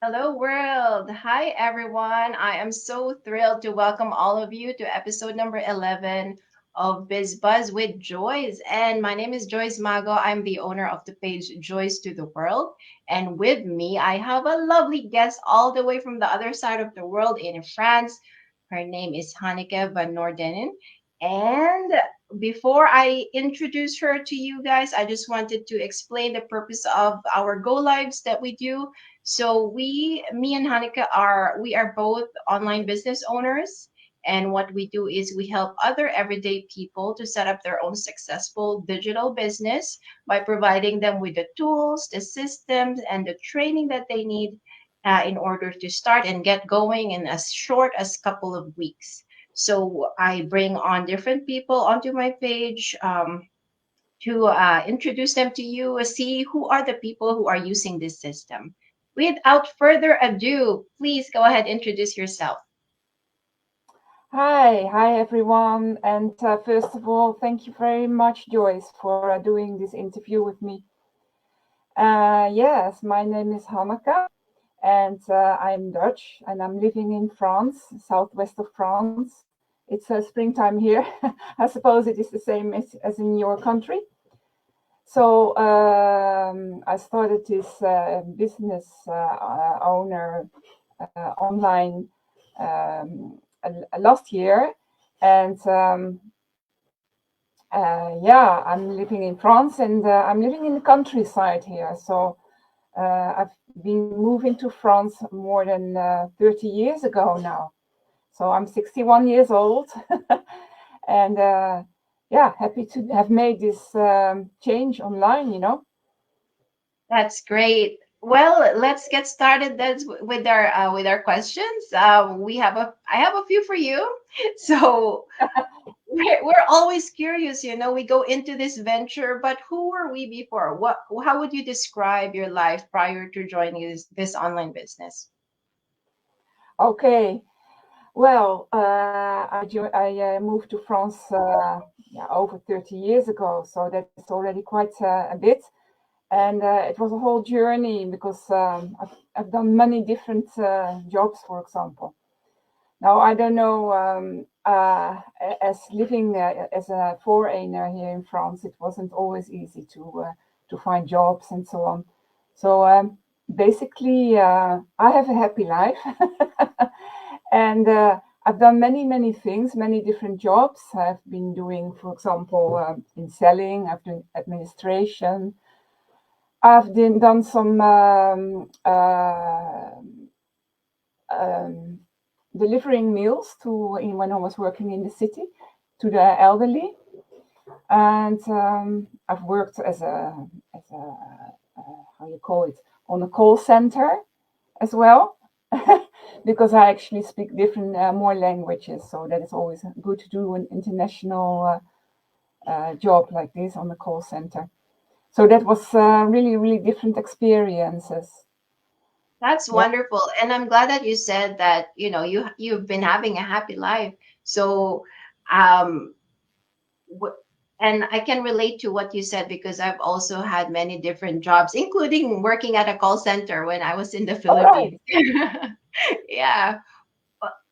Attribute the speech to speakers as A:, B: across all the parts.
A: Hello, world. Hi, everyone. I am so thrilled to welcome all of you to episode number 11 of Biz Buzz with Joyce. And my name is Joyce Mago. I'm the owner of the page Joyce to the World. And with me, I have a lovely guest all the way from the other side of the world in France. Her name is Hanneke van Noordenen. And before I introduce her to you guys, I just wanted to explain the purpose of our Go Lives that we do. So me and Hanika we are both online business owners. And what we do is we help other everyday people to set up their own successful digital business by providing them with the tools, the systems, and the training that they need in order to start and get going in as short as couple of weeks. So I bring on different people onto my page. To introduce them to you, see who are the people who are using this system. Without further ado, please go ahead, introduce yourself.
B: Hi everyone. And first of all, thank you very much, Joyce, for doing this interview with me. Yes, my name is Hanneke, and I'm Dutch, and I'm living in France, southwest of France. It's springtime here. I suppose it is the same as in your country. So I started this business owner online last year, and yeah, I'm living in France, and I'm living in the countryside here. So I've been moving to France more than 30 years ago now. So I'm 61 years old, and yeah, happy to have made this change online.
A: That's great. Well, let's get started then with our questions. I have a few for you. So we're always curious, we go into this venture, but who were we before? How would you describe your life prior to joining this online business?
B: Okay. Well, I moved to France yeah, over 30 years ago, so that's already quite a bit. And it was a whole journey because I've done many different jobs, for example. Now, I don't know, as living as a foreigner here in France, it wasn't always easy to find jobs and so on. So basically, I have a happy life. And I've done many things, many different jobs. I've been doing, for example, in selling, I've done administration. Done some um, delivering meals when I was working in the city to the elderly, and I've worked as a how you call it, on a call center as well. Because I actually speak different more languages, so that is always good to do an international job like this on the call center. So that was really different experiences.
A: That's
B: Yeah.
A: wonderful. And I'm glad that you said that, you've been having a happy life. So, um w- and I can relate to what you said because I've also had many different jobs, including working at a call center when I was in the
B: All right.
A: Philippines. Yeah.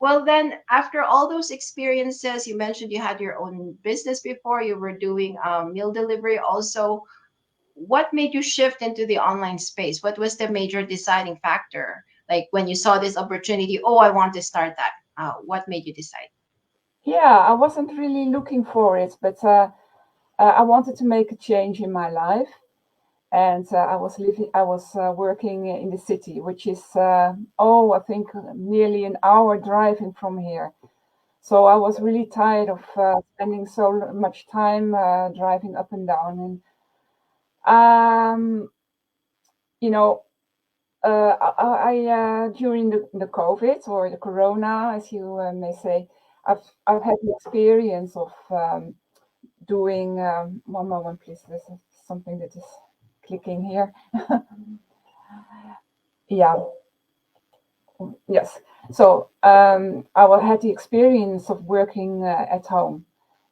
A: Well, then, after all those experiences, you mentioned you had your own business before, you were doing meal delivery also. What made you shift into the online space? What was the major deciding factor? Like when you saw this opportunity, oh, I want to start that. What made you decide?
B: Yeah, I wasn't really looking for it, but I wanted to make a change in my life, and I was working in the city, which is I think nearly an hour driving from here. So I was really tired of spending so much time driving up and down, and you know, during the COVID or the Corona, as you may say, I've had the experience of doing. One moment, please. There's something that is clicking here. Yeah. Yes. So had the experience of working at home,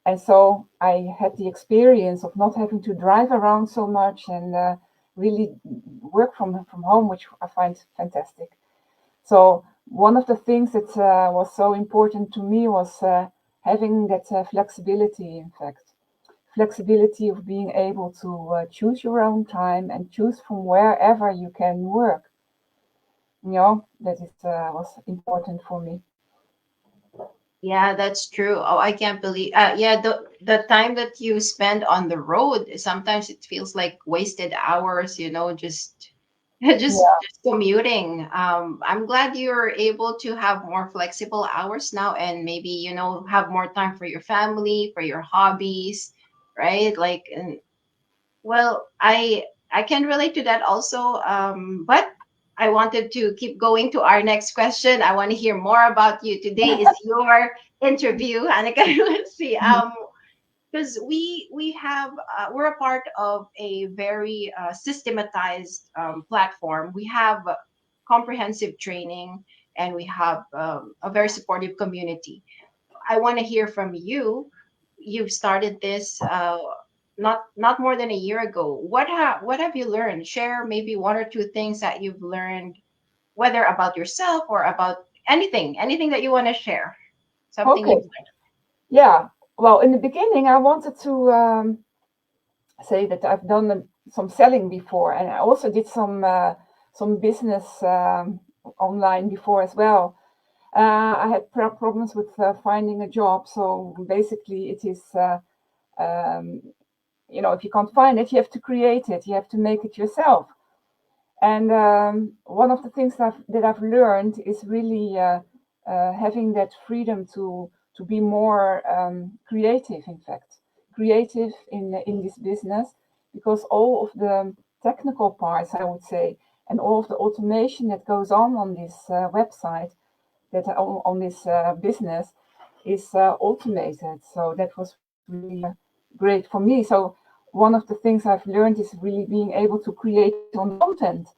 B: and so I had the experience of not having to drive around so much and really work from home, which I find fantastic. So one of the things that was so important to me was having that flexibility, in fact. Flexibility of being able to choose your own time and choose from wherever you can work. That is was important for me.
A: Yeah, that's true. Oh, I can't believe. Yeah, the time that you spend on the road, sometimes it feels like wasted hours. Just
B: Yeah.
A: just commuting. I'm glad you're able to have more flexible hours now, and maybe have more time for your family, for your hobbies, right? Like, and well, I can relate to that also. But I wanted to keep going to our next question. I want to hear more about you. Today is your interview, Annika. Let's see. Because we have we're a part of a very systematized platform. We have comprehensive training, and we have a very supportive community. I want to hear from you. You've started this not more than a year ago. What have you learned? Share maybe one or two things that you've learned, whether about yourself or about anything that you want to share. Something
B: Okay.
A: you've learned.
B: Yeah. Well, in the beginning, I wanted to say that I've done some selling before, and I also did some business online before as well. I had problems with finding a job, so basically, it is if you can't find it, you have to create it. You have to make it yourself. And one of the things that I've learned is really having that freedom to be more creative. In fact, creative in this business, because all of the technical parts, I would say, and all of the automation that goes on this website, that on this business, is automated. So that was really great for me. So one of the things I've learned is really being able to create on content,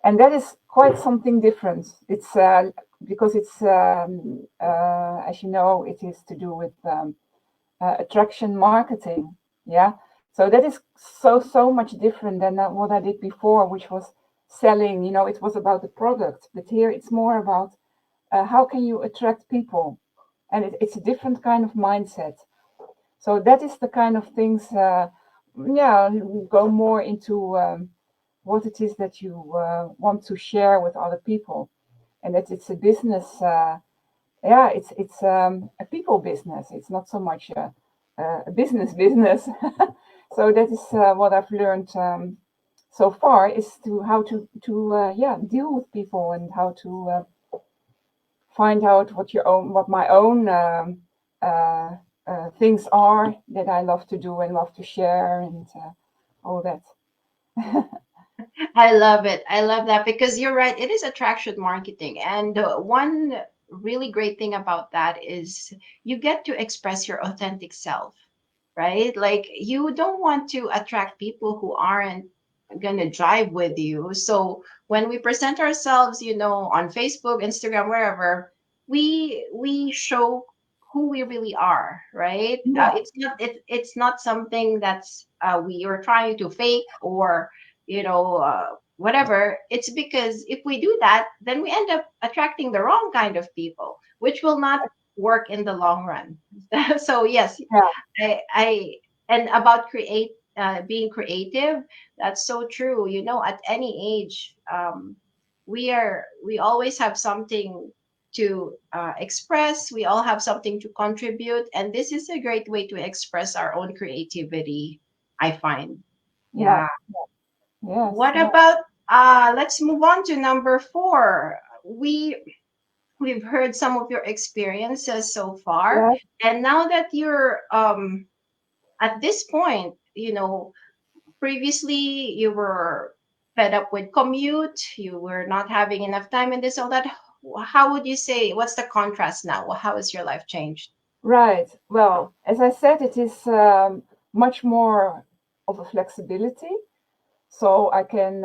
B: and that is quite something different. It's because it's as you know, it is to do with attraction marketing. Yeah, so that is so much different than what I did before, which was selling. It was about the product, but here it's more about how can you attract people, and it's a different kind of mindset. So that is the kind of things. Yeah, go more into what it is that you want to share with other people, and that it's a business. Yeah, it's a people business. It's not so much a business. So that is what I've learned so far, is to how to yeah, deal with people, and how to find out what my own uh, things are that I love to do and love to share, and all that.
A: I love it. I love that because you're right. It is attraction marketing. And one really great thing about that is you get to express your authentic self, right? Like you don't want to attract people who aren't going to drive with you. So when we present ourselves, on Facebook, Instagram, wherever, we show who we really are, right?
B: Yeah,
A: It's not something that's we are trying to fake or whatever. It's because if we do that, then we end up attracting the wrong kind of people, which will not work in the long run. So yes,
B: yeah,
A: I and about being creative, that's so true. At any age, we always have something to express. We all have something to contribute, and this is a great way to express our own creativity, I find.
B: yeah,
A: Yeah.
B: yes,
A: What
B: yeah,
A: about let's move on to number 4. We've heard some of your experiences so far,
B: yeah.
A: and now that you're at this point, previously you were fed up with commute, you were not having enough time and this all that. How would you say, what's the contrast now? How has your life changed?
B: Right. Well, as I said, it is much more of a flexibility. So I can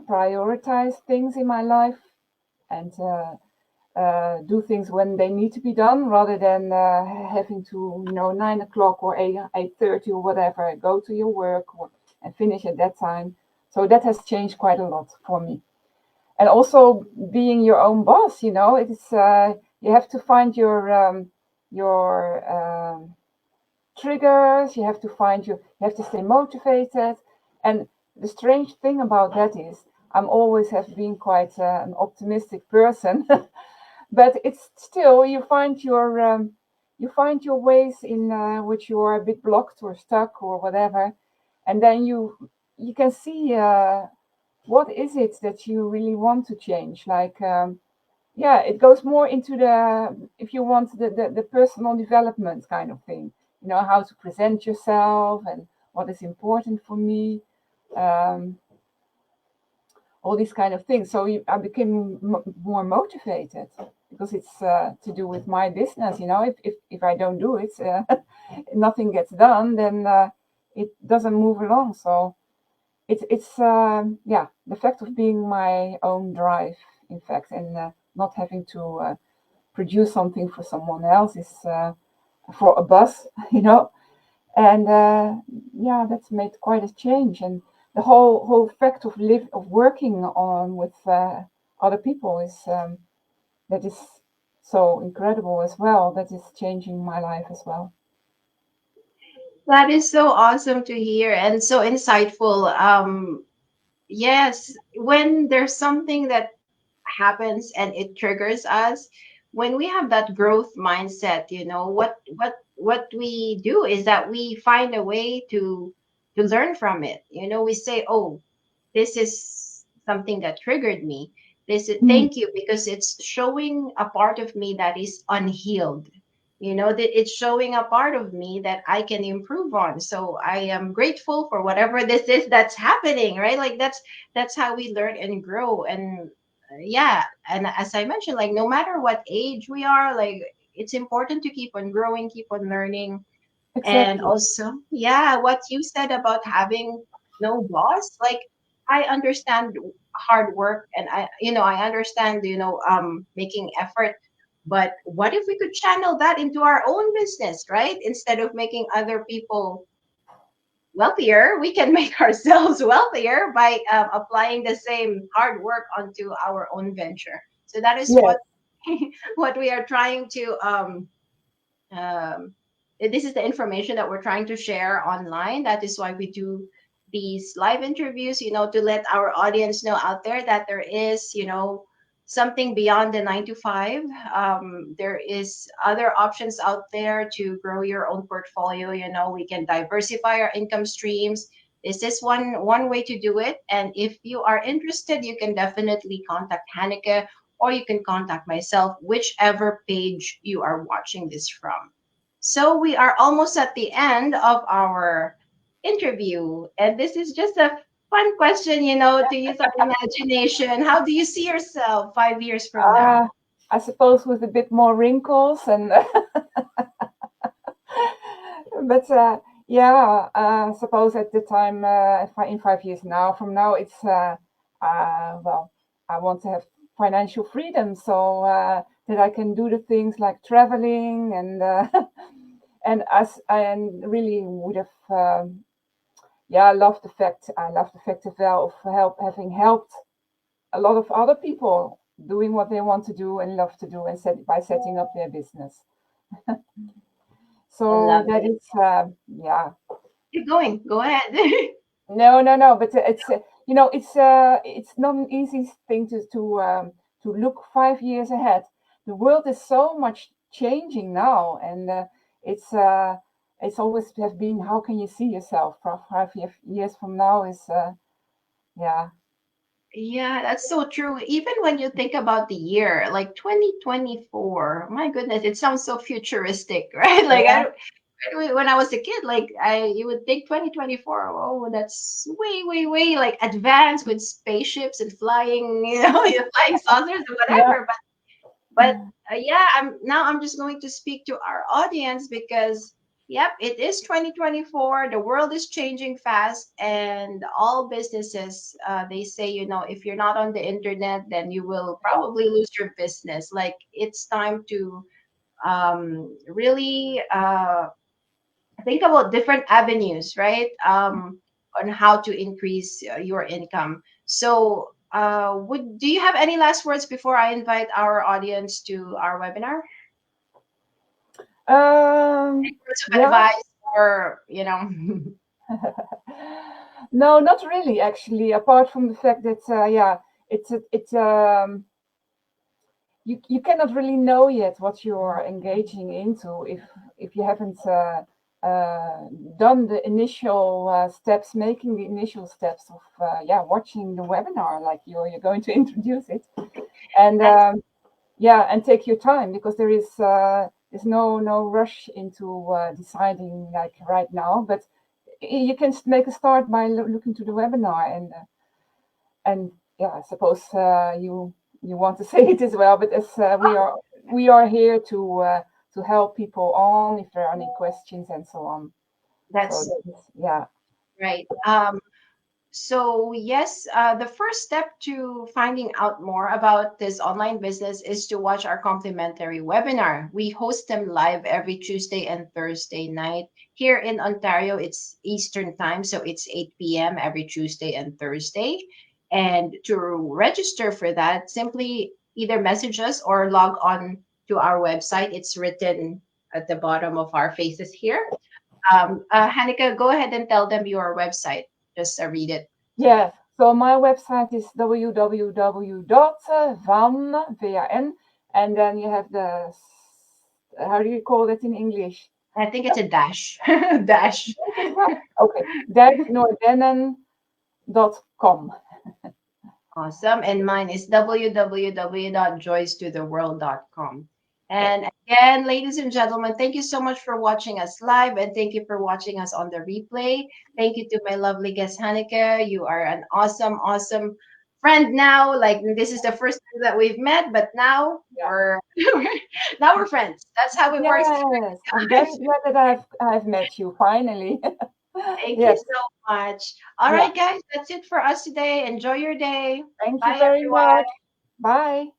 B: prioritize things in my life, and do things when they need to be done, rather than having to, 9 o'clock or 8:30 or whatever, go to your work and finish at that time. So that has changed quite a lot for me. and also being your own boss, it's you have to find your triggers. You have to you have to stay motivated. And the strange thing about that is I'm always have been quite an optimistic person. But it's still you find your ways in which you are a bit blocked or stuck or whatever, and then you can see what is it that you really want to change. Like yeah, it goes more into the, if you want, the personal development kind of thing, how to present yourself and what is important for me, um, all these kind of things. So I became more motivated because it's to do with my business. If I don't do it, nothing gets done, then it doesn't move along. So it's yeah, the fact of being my own drive, in fact, and not having to produce something for someone else is for a boss, and yeah, that's made quite a change. And the whole fact of working on with other people is that is so incredible as well. That is changing my life as well.
A: That is so awesome to hear and so insightful. Yes, when there's something that happens and it triggers us, when we have that growth mindset, what we do is that we find a way to learn from it. We say, "Oh, this is something that triggered me.
B: Mm.
A: Thank you, because it's showing a part of me that is unhealed. That it's showing a part of me that I can improve on. So I am grateful for whatever this is that's happening, right? Like that's how we learn and grow. And yeah, and as I mentioned, like no matter what age we are, like it's important to keep on growing, keep on learning. And
B: Exactly.
A: also, yeah, what you said about having no boss, like I understand hard work, and I understand, making effort. But what if we could channel that into our own business, right? Instead of making other people wealthier, we can make ourselves wealthier by applying the same hard work onto our own venture. So that is
B: Yes.
A: what what we are trying to um, this is the information that we're trying to share online. That is why we do these live interviews, to let our audience know out there that there is, something beyond the 9 to 5. There is other options out there to grow your own portfolio. We can diversify our income streams. This is one way to do it. And if you are interested, you can definitely contact Hanneke, or you can contact myself, whichever page you are watching this from. So we are almost at the end of our interview. And this is just a fun question, to use our imagination. How do you see yourself 5 years from now?
B: uh, I suppose with a bit more wrinkles and but yeah, I suppose at the time, in 5 years now from now, it's well, I want to have financial freedom, so that I can do the things like traveling and and really would have yeah, I love the fact of well of having helped a lot of other people doing what they want to do and love to do, and by setting up their business. So
A: Love
B: that
A: it.
B: is yeah.
A: Keep going. Go ahead.
B: No, no, no. But it's it's not an easy thing to look 5 years ahead. The world is so much changing now, and it's always have been. How can you see yourself for 5 years from now? Is yeah,
A: Yeah, that's so true. Even when you think about the year, like 2024, my goodness, it sounds so futuristic, right? Like
B: yeah,
A: when I was a kid, like you would think 2024, oh, that's way, way, way like advanced with spaceships and flying, flying saucers and
B: yeah,
A: whatever. But yeah, I'm just going to speak to our audience because yep, it is 2024. The world is changing fast, and all businesses, they say, if you're not on the internet, then you will probably lose your business. Like it's time to really think about different avenues, right? On how to increase your income. So Do you have any last words before I invite our audience to our webinar? Any words of
B: Yeah.
A: advice, or
B: No, not really, actually. Apart from the fact that, you cannot really know yet what you're engaging into if you haven't done the initial steps, making the initial steps of watching the webinar, like you're going to introduce it, and and take your time, because there's no rush into deciding like right now, but you can make a start by looking to the webinar, and yeah, I suppose you want to say it as well, but as we are here to help people on if there are any questions and so on.
A: that's
B: So yeah.
A: right. So yes, the first step to finding out more about this online business is to watch our complimentary webinar. We host them live every Tuesday and Thursday night. Here in Ontario, it's Eastern time, so it's 8 p.m. every Tuesday and Thursday. And to register for that, simply either message us or log on to our website. It's written at the bottom of our faces here. Hanika, go ahead and tell them your website. Just read it.
B: Yeah, so my website is www.van, and then you have how do you call that in English?
A: I think it's a dash. Dash.
B: Okay, dash.noordennen.com.
A: Awesome. And mine is www.joycetotheworld.com. And again, ladies and gentlemen, thank you so much for watching us live, and thank you for watching us on the replay. Thank you to my lovely guest, Hanika. You are an awesome, awesome friend now. Like, this is the first time that we've met, but now we're now we're friends. That's how it works.
B: Yes, I'm very glad that I've met you finally.
A: Thank you
B: Yes.
A: so much. All
B: Yeah.
A: right, guys, that's it for us today. Enjoy your day.
B: Thank you
A: Bye,
B: very
A: everyone.
B: much. Bye.